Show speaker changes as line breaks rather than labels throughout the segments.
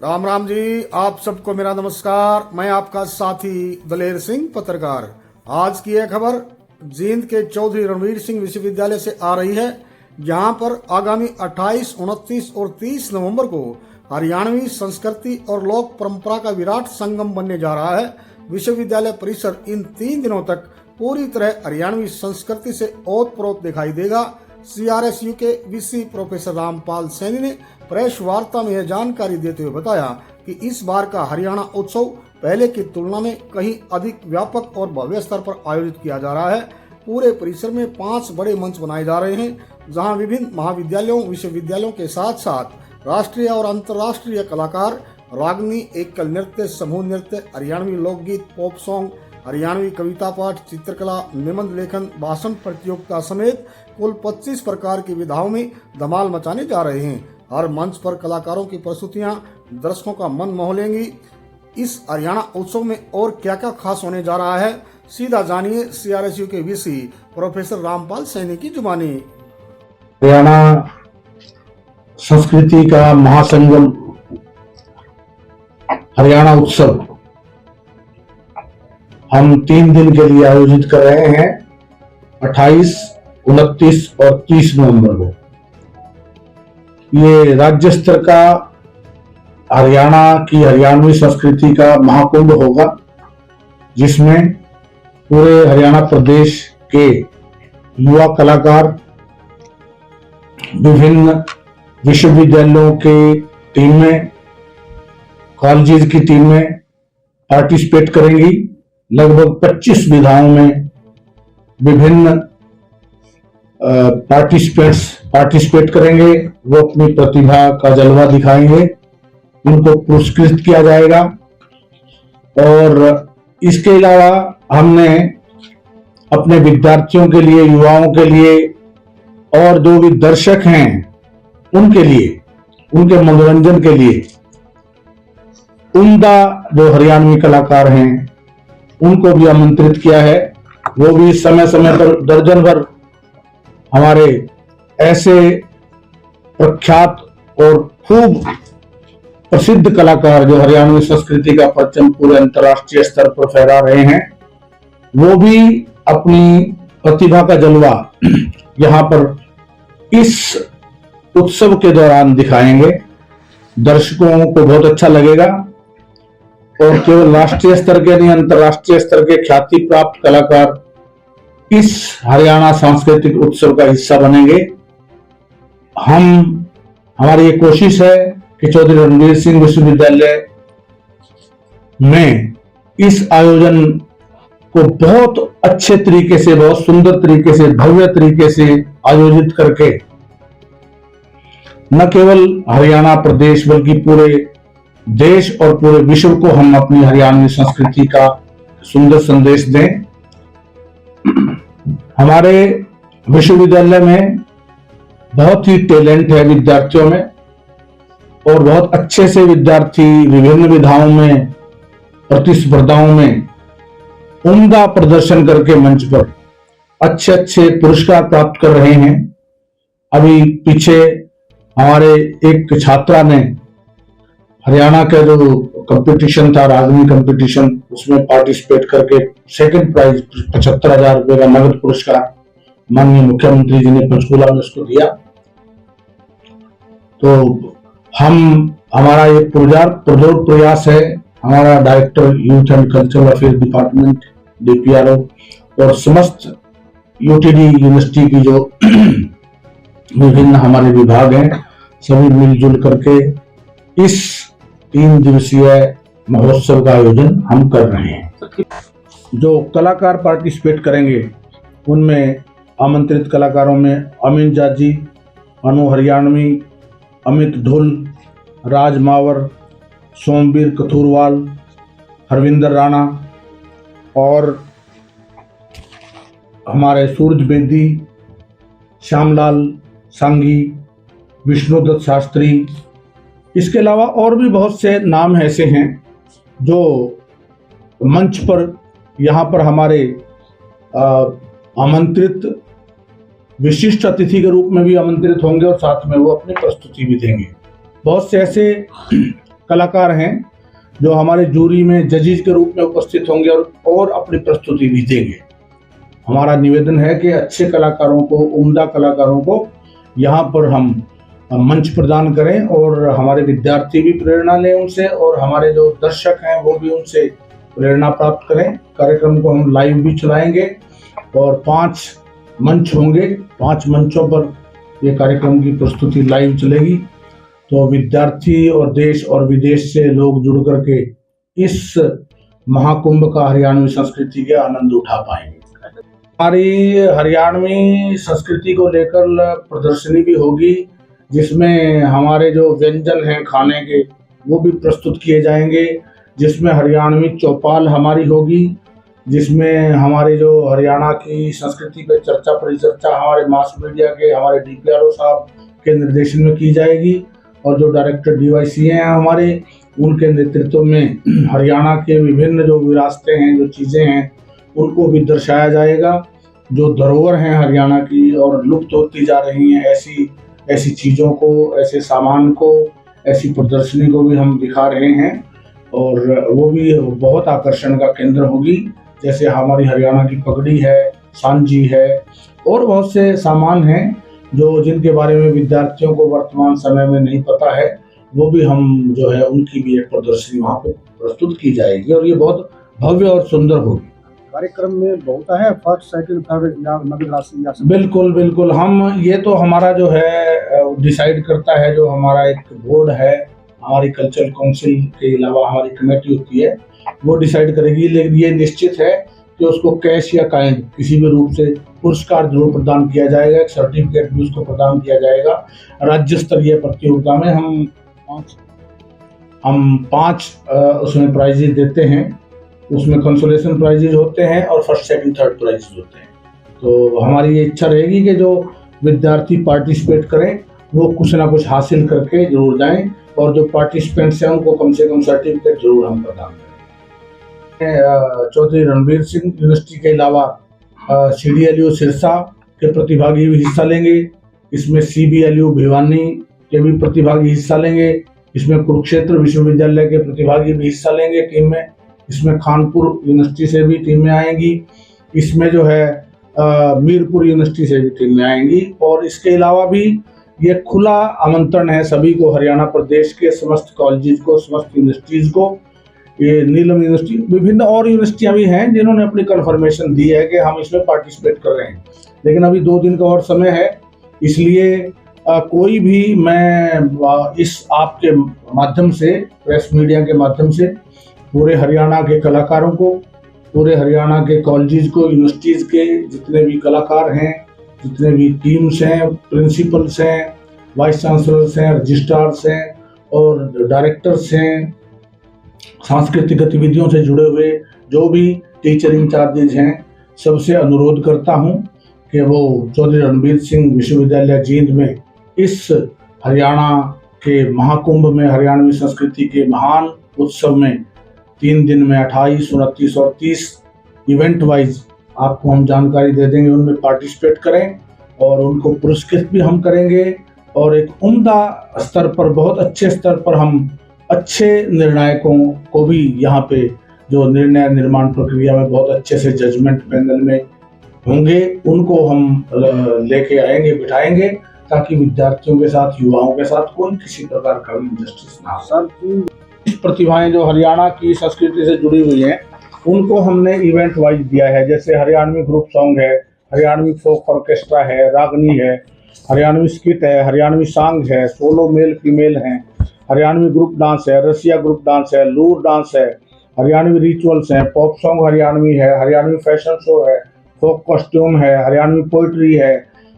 राम राम जी, आप सबको मेरा नमस्कार। मैं आपका साथी दलेर सिंह पत्रकार। आज की यह खबर जींद के चौधरी रणवीर सिंह विश्वविद्यालय से आ रही है, जहां पर आगामी 28, 29 और 30 नवंबर को हरियाणवी संस्कृति और लोक परंपरा का विराट संगम बनने जा रहा है। विश्वविद्यालय परिसर इन 3 दिनों तक पूरी तरह हरियाणवी संस्कृति से ओतप्रोत दिखाई देगा। CRSU के VC प्रोफेसर रामपाल सैनी ने प्रेस वार्ता में यह जानकारी देते हुए बताया कि इस बार का हरियाणा उत्सव पहले की तुलना में कहीं अधिक व्यापक और भव्य स्तर पर आयोजित किया जा रहा है। पूरे परिसर में 5 बड़े मंच बनाए जा रहे हैं, जहां विभिन्न महाविद्यालयों, विश्वविद्यालयों के साथ साथ राष्ट्रीय और अंतर्राष्ट्रीय कलाकार, रागनी, एकल नृत्य, समूह नृत्य, हरियाणवी लोकगीत, पॉप सॉन्ग, हरियाणवी कविता पाठ, चित्रकला, निबंध लेखन, भाषण प्रतियोगिता समेत कुल 25 प्रकार की विधाओं में धमाल मचाने जा रहे हैं। हर मंच पर कलाकारों की प्रस्तुतियां दर्शकों का मन मोह लेंगी। इस हरियाणा उत्सव में और क्या क्या खास होने जा रहा है, सीधा जानिए CRSU के VC प्रोफेसर रामपाल सैनी की जुबानी।
हरियाणा संस्कृति का महासंगम हरियाणा उत्सव हम 3 दिन के लिए आयोजित कर रहे हैं, 28, 29 और 30 नवंबर को। ये राज्य स्तर का हरियाणा की हरियाणवी संस्कृति का महाकुंभ होगा, जिसमें पूरे हरियाणा प्रदेश के युवा कलाकार विभिन्न विश्वविद्यालयों के टीमें, कॉलेजेस की टीमें पार्टिसिपेट करेंगी। लगभग 25 विधाओं में विभिन्न पार्टिसिपेट करेंगे। वो अपनी प्रतिभा का जलवा दिखाएंगे, उनको पुरस्कृत किया जाएगा। और इसके अलावा हमने अपने विद्यार्थियों के लिए, युवाओं के लिए और जो भी दर्शक हैं उनके लिए, उनके मनोरंजन के लिए उम्दा जो हरियाणवी कलाकार हैं उनको भी आमंत्रित किया है। वो भी समय समय पर दर्जन भर हमारे ऐसे प्रख्यात और खूब प्रसिद्ध कलाकार जो हरियाणवी संस्कृति का परचम पूरे अंतर्राष्ट्रीय स्तर पर फहरा रहे हैं, वो भी अपनी प्रतिभा का जलवा यहाँ पर इस उत्सव के दौरान दिखाएंगे। दर्शकों को बहुत अच्छा लगेगा और केवल राष्ट्रीय स्तर के नहीं, अंतर्राष्ट्रीय स्तर के ख्याति प्राप्त कलाकार इस हरियाणा सांस्कृतिक उत्सव का हिस्सा बनेंगे। हमारी ये कोशिश है कि चौधरी रणवीर सिंह विश्वविद्यालय में इस आयोजन को बहुत अच्छे तरीके से, बहुत सुंदर तरीके से, भव्य तरीके से आयोजित करके न केवल हरियाणा प्रदेश बल्कि पूरे देश और पूरे विश्व को हम अपनी हरियाणवी संस्कृति का सुंदर संदेश दें। हमारे विश्वविद्यालय में बहुत ही टैलेंट है विद्यार्थियों में, और बहुत अच्छे से विद्यार्थी विभिन्न विधाओं में, प्रतिस्पर्धाओं में उम्दा प्रदर्शन करके मंच पर अच्छे अच्छे पुरस्कार प्राप्त कर रहे हैं। अभी पीछे हमारे एक छात्रा ने हरियाणा का जो कंपटीशन था, रागनी कंपटीशन, उसमें पार्टिसिपेट करके 2nd प्राइज 75,000 रुपए का नगद पुरस्कार माननीय मुख्यमंत्री जी ने पंचकूला में उसको दिया। तो हमारा ये पुरजोर प्रयास है, हमारा director youth and cultural affair department DPRO और समस्त UTD यूनिवर्सिटी की जो विभिन्न हमारे विभाग हैं, सभी मिलजुल करके इस 3 दिवसीय महोत्सव का आयोजन हम कर रहे हैं। जो कलाकार पार्टिसिपेट करेंगे उनमें आमंत्रित कलाकारों में अमीन जाजी, अनु हरियाणवी, अमित धुल, राज मावर, सोमवीर कथुरवाल, हरविंदर राणा और हमारे सूरज बेदी, श्यामलाल सांगी, विष्णुदत्त शास्त्री। इसके अलावा और भी बहुत से नाम ऐसे हैं जो मंच पर यहाँ पर हमारे आमंत्रित विशिष्ट अतिथि के रूप में भी आमंत्रित होंगे और साथ में वो अपनी प्रस्तुति भी देंगे। बहुत से ऐसे कलाकार हैं जो हमारे जूरी में जजेस के रूप में उपस्थित होंगे और अपनी प्रस्तुति भी देंगे। हमारा निवेदन है कि अच्छे कलाकारों को, उम्दा कलाकारों को यहाँ पर हम मंच प्रदान करें और हमारे विद्यार्थी भी प्रेरणा लें उनसे और हमारे जो दर्शक हैं वो भी उनसे प्रेरणा प्राप्त करें। कार्यक्रम को हम लाइव भी चलाएंगे और 5 मंच होंगे, 5 मंचों पर ये कार्यक्रम की प्रस्तुति लाइव चलेगी। तो विद्यार्थी और देश और विदेश से लोग जुड़ करके इस महाकुंभ का हरियाणवी संस्कृति के आनंद उठा पाएंगे। हमारी हरियाणवी संस्कृति को लेकर प्रदर्शनी भी होगी जिसमें हमारे जो व्यंजन हैं खाने के वो भी प्रस्तुत किए जाएंगे, जिसमें हरियाणवी चौपाल हमारी होगी, जिसमें हमारे जो हरियाणा की संस्कृति पे चर्चा परिचर्चा हमारे मास मीडिया के, हमारे DPRO साहब के निर्देशन में की जाएगी और जो डायरेक्टर DYCA हैं हमारे, उनके नेतृत्व में हरियाणा के विभिन्न जो विरासतें हैं, जो चीज़ें हैं, उनको भी दर्शाया जाएगा। जो धरोहर हैं हरियाणा की और लुप्त होती जा रही हैं, ऐसी चीज़ों को, ऐसे सामान को, ऐसी प्रदर्शनी को भी हम दिखा रहे हैं और वो भी बहुत आकर्षण का केंद्र होगी। जैसे हमारी हरियाणा की पगड़ी है, सांजी है और बहुत से सामान हैं जो जिनके बारे में विद्यार्थियों को वर्तमान समय में नहीं पता है, वो भी हम जो है उनकी भी एक प्रदर्शनी वहाँ पे प्रस्तुत की जाएगी और ये बहुत भव्य और सुंदर होगी।
कार्यक्रम में बहुत है फर्स्ट, सेकंड, थर्ड या नगद राशि या
बिल्कुल बिल्कुल, हम ये तो हमारा जो है डिसाइड करता है, जो हमारा एक बोर्ड है, हमारी कल्चरल काउंसिल के अलावा हमारी कमेटी होती है, वो डिसाइड करेगी। लेकिन ये निश्चित है कि उसको कैश या काइंड किसी भी रूप से पुरस्कार जरूर प्रदान किया जाएगा, एक सर्टिफिकेट भी उसको प्रदान किया जाएगा। राज्य स्तरीय प्रतियोगिता में हम 5 उसमें प्राइजेज देते हैं, उसमें कंसोलेशन प्राइजेज होते हैं और फर्स्ट, सेकंड, थर्ड प्राइजेज होते हैं। तो हमारी ये इच्छा रहेगी कि जो विद्यार्थी पार्टिसिपेट करें वो कुछ ना कुछ हासिल करके जरूर जाएं और जो पार्टिसिपेंट्स हैं उनको कम से कम सर्टिफिकेट जरूर हम प्रदान करें। चौधरी रणवीर सिंह यूनिवर्सिटी के अलावा CDLU सिरसा के प्रतिभागी भी हिस्सा लेंगे, इसमें CBLU भिवानी के भी प्रतिभागी हिस्सा लेंगे, इसमें कुरुक्षेत्र विश्वविद्यालय के प्रतिभागी भी हिस्सा लेंगे टीम में, इसमें कानपुर यूनिवर्सिटी से भी टीमें आएंगी, इसमें जो है मीरपुर यूनिवर्सिटी से भी टीमें आएंगी और इसके अलावा भी ये खुला आमंत्रण है सभी को, हरियाणा प्रदेश के समस्त कॉलेजेस को, समस्त यूनिवर्सिटीज को। ये नीलम यूनिवर्सिटी, विभिन्न और यूनिवर्सिटियां भी हैं जिन्होंने अपनी कन्फर्मेशन दी है कि हम इसमें पार्टिसिपेट कर रहे हैं, लेकिन अभी 2 दिन का और समय है, इसलिए कोई भी, मैं इस आपके माध्यम से, प्रेस मीडिया के माध्यम से पूरे हरियाणा के कलाकारों को, पूरे हरियाणा के कॉलेजेस को, यूनिवर्सिटीज़ के जितने भी कलाकार हैं, जितने भी टीम्स हैं, प्रिंसिपल्स हैं, वाइस चांसलर्स हैं, रजिस्ट्रार्स हैं और डायरेक्टर्स हैं, सांस्कृतिक गतिविधियों से जुड़े हुए जो भी टीचर इंचार्जेज हैं, सबसे अनुरोध करता हूं कि वो चौधरी रणवीर सिंह विश्वविद्यालय जींद में इस हरियाणा के महाकुंभ में, हरियाणवी संस्कृति के महान उत्सव में 3 दिन में 28, 29 और 30 इवेंट वाइज आपको हम जानकारी दे देंगे, उनमें पार्टिसिपेट करें और उनको पुरस्कृत भी हम करेंगे और एक उम्दा स्तर पर, बहुत अच्छे स्तर पर हम अच्छे निर्णायकों को भी यहाँ पे जो निर्णय निर्माण प्रक्रिया में बहुत अच्छे से जजमेंट पैनल में होंगे, उनको हम लेके आएंगे, बिठाएंगे, ताकि विद्यार्थियों के साथ, युवाओं के साथ कोई किसी प्रकार का भी इनजस्टिस ना हो। सर, प्रतिभाएं जो हरियाणा की संस्कृति से जुड़ी हुई हैं उनको हमने इवेंट वाइज दिया है, जैसे हरियाणवी ग्रुप सॉन्ग है, हरियाणवी फोक ऑर्केस्ट्रा है, रागनी है, हरियाणवी स्किट है, हरियाणवी सॉन्ग है, सोलो मेल फीमेल हैं, हरियाणवी ग्रुप डांस है, रसिया ग्रुप डांस है, लूर डांस है, हरियाणवी रिचुअल्स हैं, पॉप सॉन्ग हरियाणवी है, हरियाणवी फैशन शो है, फोक कॉस्ट्यूम है, हरियाणवी पोइट्री है,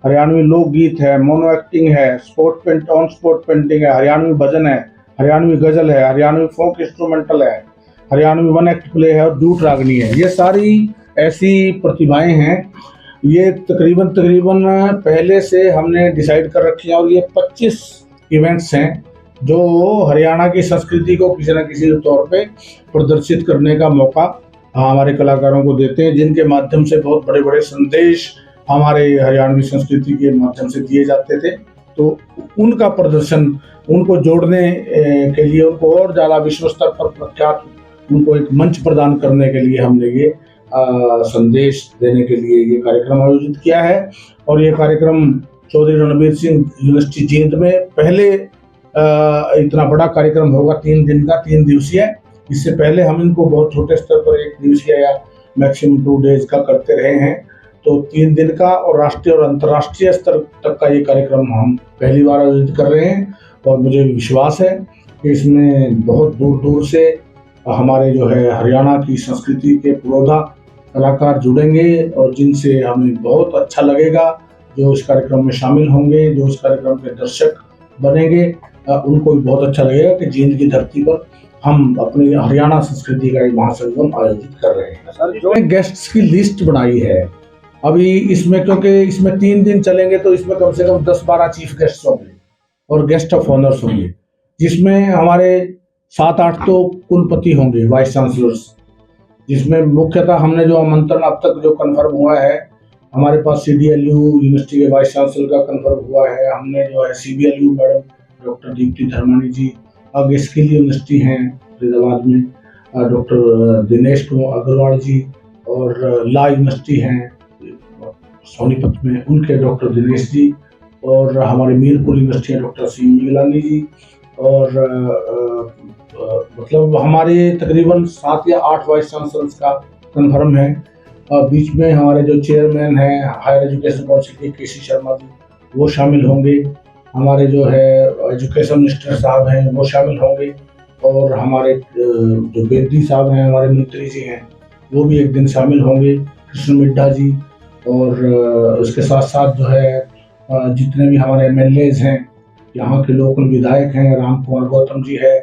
हरियाणवी लोकगीत है, मोनो एक्टिंग है, ऑन स्पोर्ट पेंटिंग है, हरियाणवी भजन है, हरियाणवी गजल है, हरियाणवी फोक इंस्ट्रूमेंटल है, हरियाणवी 1 एक्ट प्ले है और जूट रागनी है। ये सारी ऐसी प्रतिभाएं हैं, ये तकरीबन पहले से हमने डिसाइड कर रखी है और ये 25 इवेंट्स हैं जो हरियाणा की संस्कृति को किसी न किसी तौर पे प्रदर्शित करने का मौका हमारे कलाकारों को देते हैं, जिनके माध्यम से बहुत बड़े बड़े संदेश हमारे हरियाणवी संस्कृति के माध्यम से दिए जाते थे। तो उनका प्रदर्शन, उनको जोड़ने के लिए, उनको और ज़्यादा विश्व स्तर पर प्रख्यात, उनको एक मंच प्रदान करने के लिए हमने ये संदेश देने के लिए ये कार्यक्रम आयोजित किया है। और ये कार्यक्रम चौधरी रणवीर सिंह यूनिवर्सिटी जींद में पहले इतना बड़ा कार्यक्रम होगा, 3 दिन का, 3 दिवसीय। इससे पहले हम इनको बहुत छोटे स्तर पर 1 दिवसीय या मैक्सिमम 2 डेज का करते रहे हैं। तो 3 दिन का और राष्ट्रीय और अंतर्राष्ट्रीय स्तर तक का ये कार्यक्रम हम पहली बार आयोजित कर रहे हैं। और मुझे विश्वास है कि इसमें बहुत दूर दूर से हमारे जो है हरियाणा की संस्कृति के पुरोधा कलाकार जुड़ेंगे और जिनसे हमें बहुत अच्छा लगेगा। जो इस कार्यक्रम में शामिल होंगे, जो इस कार्यक्रम के दर्शक बनेंगे, उनको भी बहुत अच्छा लगेगा कि जींद की धरती पर हम अपनी हरियाणा संस्कृति का एक महासंगम आयोजित कर रहे हैं। सर, जो गेस्ट्स की लिस्ट बनाई है अभी इसमें, क्योंकि इसमें 3 दिन चलेंगे तो इसमें कम से कम 10-12 चीफ गेस्ट होंगे और गेस्ट ऑफ ऑनर्स होंगे, जिसमें हमारे 7-8 तो कुलपति होंगे, वाइस चांसलर्स, जिसमें मुख्यतः हमने जो आमंत्रण अब तक जो कन्फर्म हुआ है, हमारे पास CDLU यूनिवर्सिटी के वाइस चांसलर का कन्फर्म हुआ है। हमने जो है CBLU madam doctor Dipti Dharmani ji, आगे स्किल यूनिवर्सिटी हैं फरीदाबाद में, डॉक्टर दिनेश अग्रवाल जी, और ला यूनिवर्सिटी हैं सोनीपत में, उनके डॉक्टर दिनेश जी, और हमारे मीरपुर यूनिवर्सिटी है डॉक्टर CM गिलानी जी, और मतलब हमारे तकरीबन 7 या 8 वाइस चांसलर्स का कन्फर्म है। बीच में हमारे जो चेयरमैन हैं हायर एजुकेशन काउंसिल के KC शर्मा जी, वो शामिल होंगे। हमारे जो है एजुकेशन मिनिस्टर साहब हैं वो शामिल होंगे, और हमारे जो बेदी साहब हैं, हमारे मंत्री जी हैं, वो भी एक दिन शामिल होंगे, कृष्ण मिड्ढा जी। और उसके साथ साथ जो है जितने भी हमारे MLAs हैं, यहाँ के लोकल विधायक हैं, राम कुमार गौतम जी है,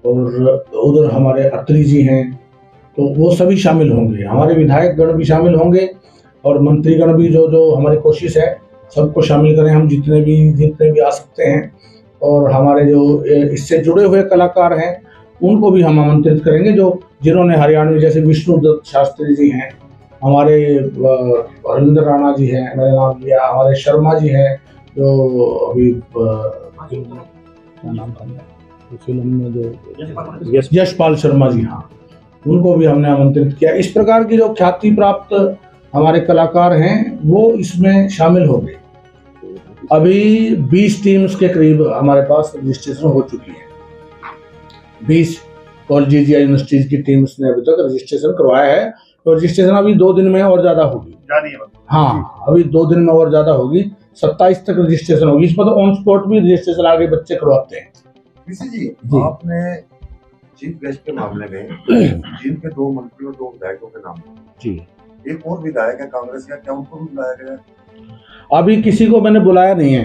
और उधर हमारे अत्री जी हैं, तो वो सभी शामिल होंगे। हमारे विधायक गण भी शामिल होंगे और मंत्रीगण भी, जो हमारी कोशिश है सबको शामिल करें हम, जितने भी आ सकते हैं। और हमारे जो इससे जुड़े हुए कलाकार हैं उनको भी हम आमंत्रित करेंगे, जिन्होंने हरियाणवी, जैसे विष्णुदत्त शास्त्री जी हैं, हमारे हरिंदर राणा जी हैं, मैंने नाम लिया, हमारे शर्मा जी हैं जो अभी क्या नाम था फिल्म में जो यशपाल शर्मा जी, हाँ, उनको भी हमने आमंत्रित किया। इस प्रकार की जो ख्याति प्राप्त हमारे कलाकार हैं वो इसमें शामिल हो गए। अभी 20 टीम्स के करीब हमारे पास रजिस्ट्रेशन हो चुकी है। 20 कॉलेज या यूनिवर्सिटीज की टीम्स ने अभी तक रजिस्ट्रेशन करवाया है, तो रजिस्ट्रेशन अभी 2 दिन में और ज्यादा होगी। हाँ, अभी 2 दिन में और ज्यादा होगी, 27 तक रजिस्ट्रेशन होगी। इसमें तो ऑन स्पॉट भी रजिस्ट्रेशन आगे बच्चे करवाते हैं।
जी, आपने चीफ गेस्ट के मामले में जिनके 2 मंत्री और 2 विधायकों के नाम
जी,
एक और विधायक है कांग्रेस का, क्या उनको भी बुलाया गया?
अभी किसी को मैंने बुलाया नहीं है।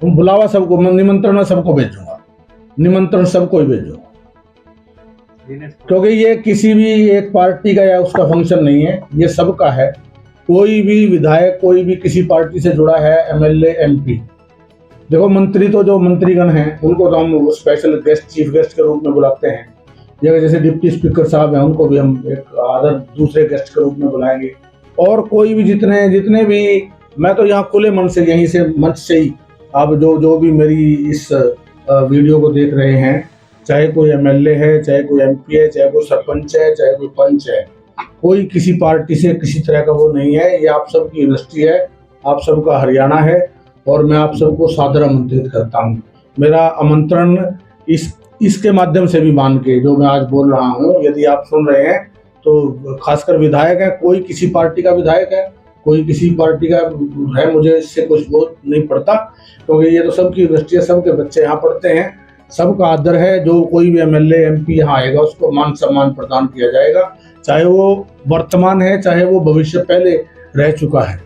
तुम बुलावा सबको, निमंत्रण सबको भेजूंगा, निमंत्रण सबको ही भेजूंगा, क्योंकि ये किसी भी एक पार्टी का या उसका फंक्शन नहीं है, ये सबका है। कोई भी विधायक, कोई भी किसी पार्टी से जुड़ा है, MLA MP, देखो मंत्री तो जो मंत्रीगण हैं उनको तो हम स्पेशल गेस्ट, चीफ गेस्ट के रूप में बुलाते हैं। जैसे डिप्टी स्पीकर साहब हैं, उनको भी हम एक अदर दूसरे गेस्ट के रूप में बुलाएंगे। और कोई भी जितने भी, मैं तो यहाँ खुले मन से, यहीं से मंच से ही, आप जो भी मेरी इस वीडियो को देख रहे हैं, चाहे कोई MLA है, चाहे कोई MP है, चाहे कोई सरपंच है, चाहे कोई पंच है, कोई किसी पार्टी से किसी तरह का वो नहीं है। ये आप सबकी यूनिवर्सिटी है, आप सबका हरियाणा है, और मैं आप सबको सादर आमंत्रित करता हूँ। मेरा आमंत्रण इसके माध्यम से भी मान के, जो मैं आज बोल रहा हूँ, यदि आप सुन रहे हैं तो खासकर विधायक है, कोई किसी पार्टी का विधायक है, कोई किसी पार्टी का है, मुझे इससे कुछ बहुत नहीं पड़ता, क्योंकि ये तो सबकी यूनिवर्सिटी है, सबके बच्चे यहाँ पढ़ते हैं, सबका आदर है। जो कोई भी MLA MP यहाँ आएगा उसको मान सम्मान प्रदान किया जाएगा, चाहे वो वर्तमान है, चाहे वो भविष्य पहले रह चुका है।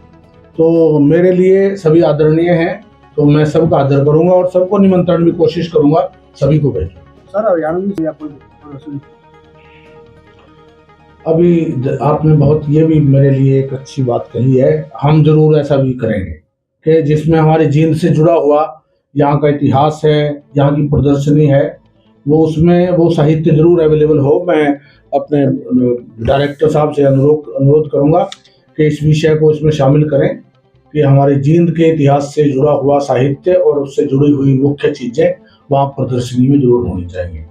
तो मेरे लिए सभी आदरणीय हैं, तो मैं सबका आदर करूंगा और सबको निमंत्रण की कोशिश करूंगा, सभी को भेजूंगा।
सर, हरियाणा
अभी आपने बहुत, ये भी मेरे लिए एक अच्छी बात कही है, हम जरूर ऐसा भी करेंगे कि जिसमें हमारे जींद से जुड़ा हुआ यहाँ का इतिहास है, यहाँ की प्रदर्शनी है, वो उसमें वो साहित्य जरूर अवेलेबल हो। मैं अपने डायरेक्टर साहब से अनुरोध करूंगा कि इस विषय को इसमें शामिल करें। कि हमारे जींद के इतिहास से जुड़ा हुआ साहित्य और उससे जुड़ी हुई मुख्य चीजें वहाँ प्रदर्शनी में जरूर होनी चाहिए।